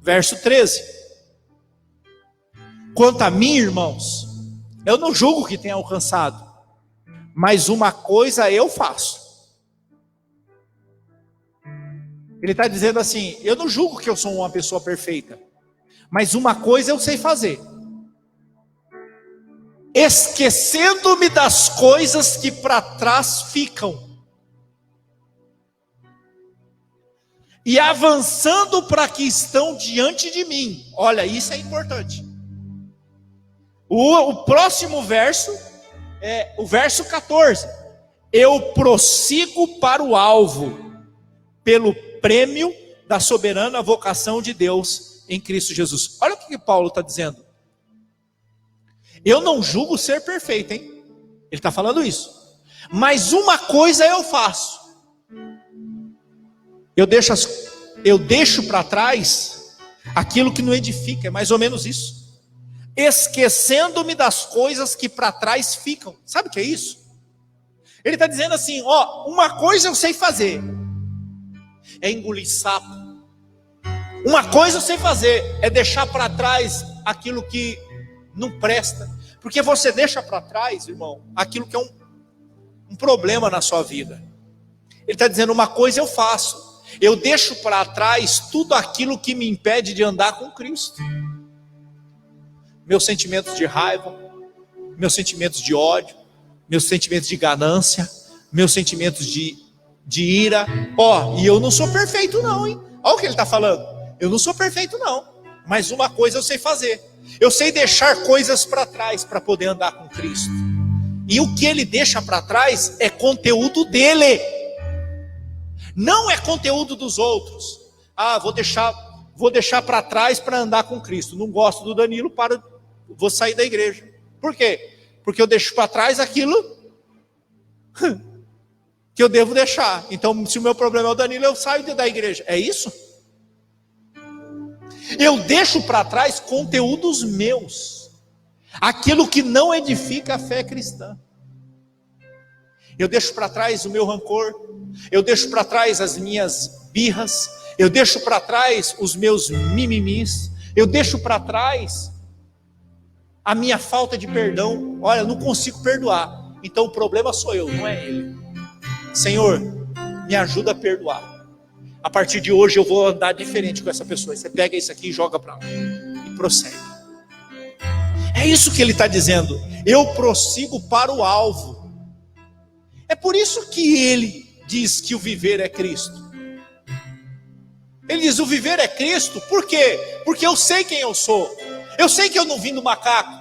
Verso 13. Quanto a mim, irmãos, eu não julgo que tenha alcançado, mas uma coisa eu faço. Ele está dizendo assim, eu não julgo que eu sou uma pessoa perfeita, mas uma coisa eu sei fazer. Esquecendo-me das coisas que para trás ficam, e avançando para que estão diante de mim. Olha, isso é importante. O próximo verso é o verso 14. Eu prossigo para o alvo, pelo prêmio da soberana vocação de Deus em Cristo Jesus. Olha o que Paulo está dizendo. Eu não julgo ser perfeito, hein? Ele está falando isso. Mas uma coisa eu faço. Eu deixo para trás aquilo que não edifica. É mais ou menos isso. Esquecendo-me das coisas que para trás ficam. Sabe o que é isso? Ele está dizendo assim, ó, uma coisa eu sei fazer. É engolir sapo. Uma coisa eu sei fazer. É deixar para trás aquilo que não presta. Porque você deixa para trás, irmão, aquilo que é um problema na sua vida. Ele está dizendo, uma coisa eu faço. Eu deixo para trás tudo aquilo que me impede de andar com Cristo. meus sentimentos de raiva, meus sentimentos de ódio, meus sentimentos de ganância, meus sentimentos de ira. E eu não sou perfeito não, hein? Olha o que ele está falando. Eu não sou perfeito não, mas uma coisa eu sei fazer. Eu sei deixar coisas para trás para poder andar com Cristo. E o que ele deixa para trás é conteúdo dele. Não é conteúdo dos outros. Vou deixar para trás para andar com Cristo. Não gosto do Danilo, vou sair da igreja. Por quê? Porque eu deixo para trás aquilo que eu devo deixar. Então, se o meu problema é o Danilo, eu saio da igreja. É isso? Eu deixo para trás conteúdos meus. Aquilo que não edifica a fé cristã. Eu deixo para trás o meu rancor. Eu deixo para trás as minhas birras. Eu deixo para trás os meus mimimis. Eu deixo para trás a minha falta de perdão. Olha, eu não consigo perdoar. Então o problema sou eu, não é ele. Senhor, me ajuda a perdoar. A partir de hoje eu vou andar diferente com essa pessoa. Você pega isso aqui e joga para lá. E prossegue. É isso que ele está dizendo. Eu prossigo para o alvo. É por isso que ele diz que o viver é Cristo. Ele diz, o viver é Cristo. Por quê? Porque eu sei quem eu sou. Eu sei que eu não vim do macaco.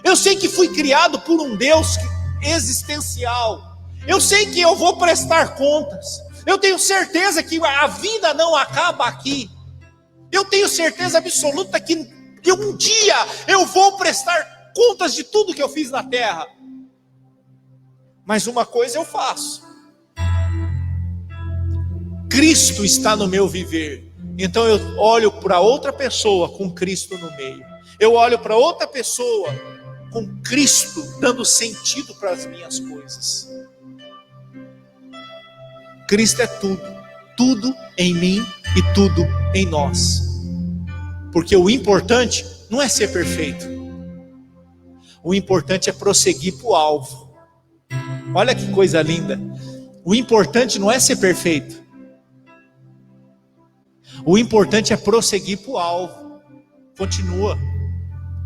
Eu sei que fui criado por um Deus existencial. Eu sei que eu vou prestar contas. Eu tenho certeza que a vida não acaba aqui. Eu tenho certeza absoluta que um dia eu vou prestar contas de tudo que eu fiz na terra. Mas uma coisa eu faço. Cristo está no meu viver. Então eu olho para outra pessoa com Cristo no meio. Eu olho para outra pessoa com Cristo dando sentido para as minhas coisas. Cristo é tudo. Tudo em mim e tudo em nós. Porque o importante não é ser perfeito. O importante é prosseguir para o alvo. Olha que coisa linda. O importante não é ser perfeito. O importante é prosseguir para o alvo. Continua.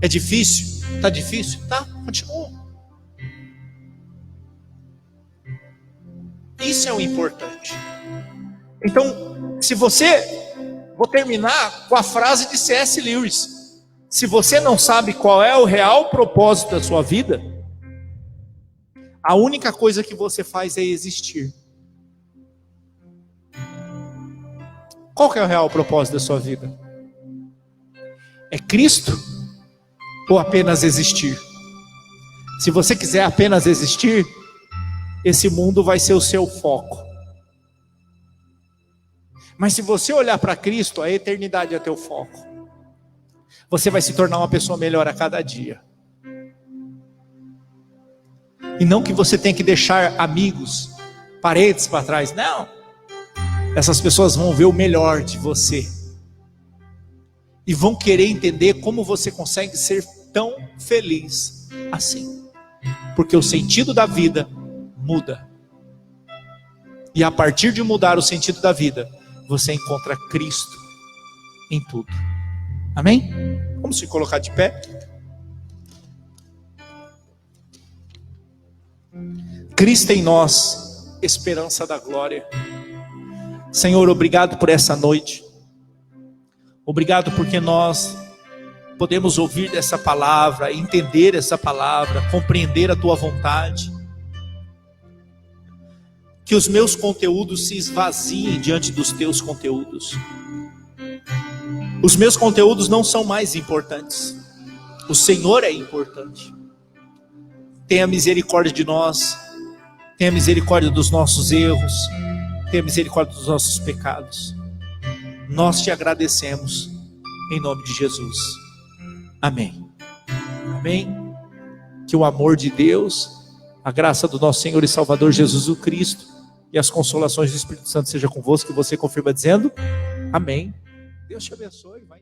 É difícil? Está difícil? Tá, continua. Isso é o importante. Então, vou terminar com a frase de C.S. Lewis. Se você não sabe qual é o real propósito da sua vida, a única coisa que você faz é existir. Qual que é o real propósito da sua vida? É Cristo ou apenas existir? Se você quiser apenas existir, esse mundo vai ser o seu foco. Mas se você olhar para Cristo, a eternidade é teu foco. Você vai se tornar uma pessoa melhor a cada dia. E não que você tenha que deixar amigos, parentes para trás. Não. Essas pessoas vão ver o melhor de você. E vão querer entender como você consegue ser tão feliz assim. Porque o sentido da vida muda. E a partir de mudar o sentido da vida, você encontra Cristo em tudo. Amém? Vamos se colocar de pé. Cristo em nós, esperança da glória. Senhor, obrigado por essa noite. Obrigado porque nós podemos ouvir dessa palavra, entender essa palavra, compreender a tua vontade. Que os meus conteúdos se esvaziem diante dos teus conteúdos. Os meus conteúdos não são mais importantes. O Senhor é importante. Tenha misericórdia de nós. Tenha misericórdia dos nossos erros. Tenha misericórdia dos nossos pecados. Nós te agradecemos em nome de Jesus. Amém. Amém. Que o amor de Deus, a graça do nosso Senhor e Salvador Jesus o Cristo e as consolações do Espírito Santo seja convosco, que você confirma dizendo amém. Deus te abençoe. Vai.